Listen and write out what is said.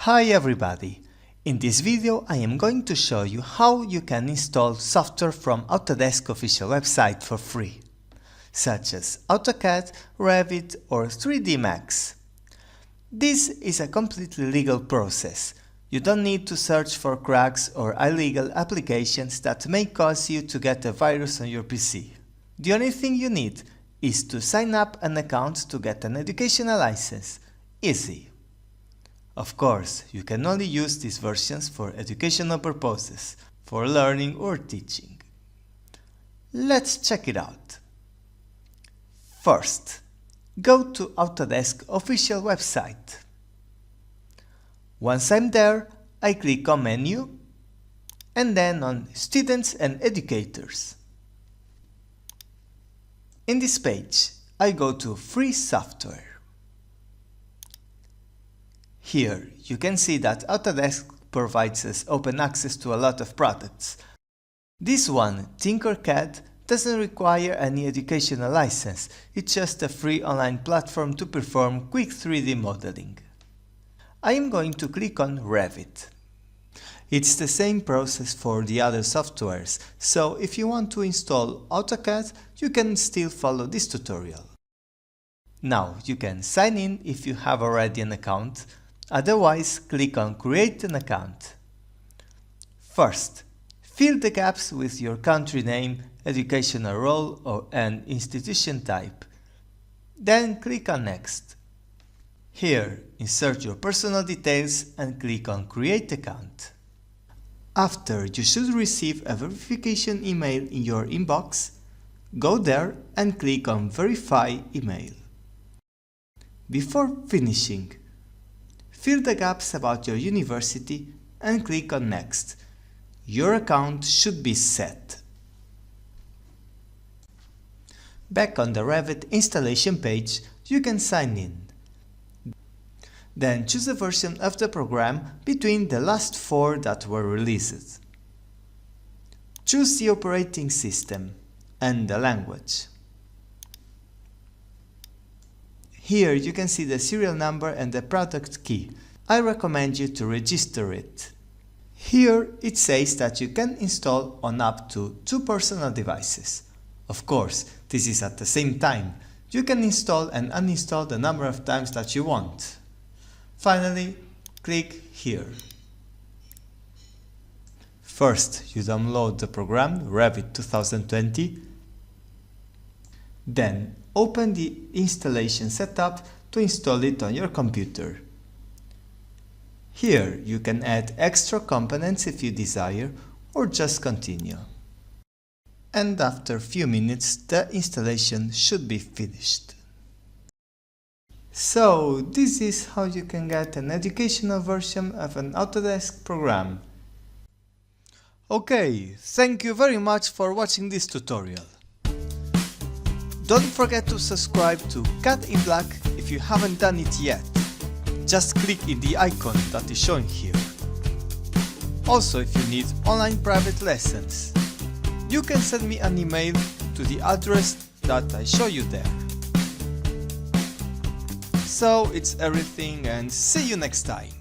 Hi everybody! In this video I am going to show you how you can install software from Autodesk official website for free, such as Autocad, Revit or 3DSMax. This is a completely legal process. You don't need to search for cracks or illegal applications that may cause you to get a virus on your PC. The only thing you need is to sign up an account to get an educational license. Easy. Of course, you can only use these versions for educational purposes, for learning or teaching. Let's check it out. First, go to Autodesk official website. Once I'm there, I click on Menu and then on Students and Educators. In this page, I go to Free Software. Here, you can see that Autodesk provides us open access to a lot of products. This one, Tinkercad, doesn't require any educational license, it's just a free online platform to perform quick 3D modeling. I am going to click on Revit. It's the same process for the other softwares, so if you want to install Autocad, you can still follow this tutorial. Now you can sign in if you have already an account. Otherwise, click on Create an account. First, fill the gaps with your country name, educational role or an institution type. Then click on Next. Here, insert your personal details and click on Create account. After, you should receive a verification email in your inbox. Go there and click on Verify email. Before finishing, fill the gaps about your university and click on Next. Your account should be set. Back on the Revit installation page, you can sign in. Then choose a version of the program between the last 4 that were released. Choose the operating system and the language. Here you can see the serial number and the product key. I recommend you to register it. Here it says that you can install on up to 2 personal devices. Of course, this is at the same time. You can install and uninstall the number of times that you want. Finally, click here. First, you download the program Revit 2020. Then, open the installation setup to install it on your computer. Here, you can add extra components if you desire, or just continue. And after a few minutes, the installation should be finished. So, this is how you can get an educational version of an Autodesk program. Okay, thank you very much for watching this tutorial. Don't forget to subscribe to Cat in Black if you haven't done it yet. Just click in the icon that is shown here. Also, if you need online private lessons, you can send me an email to the address that I show you there. So it's everything and see you next time.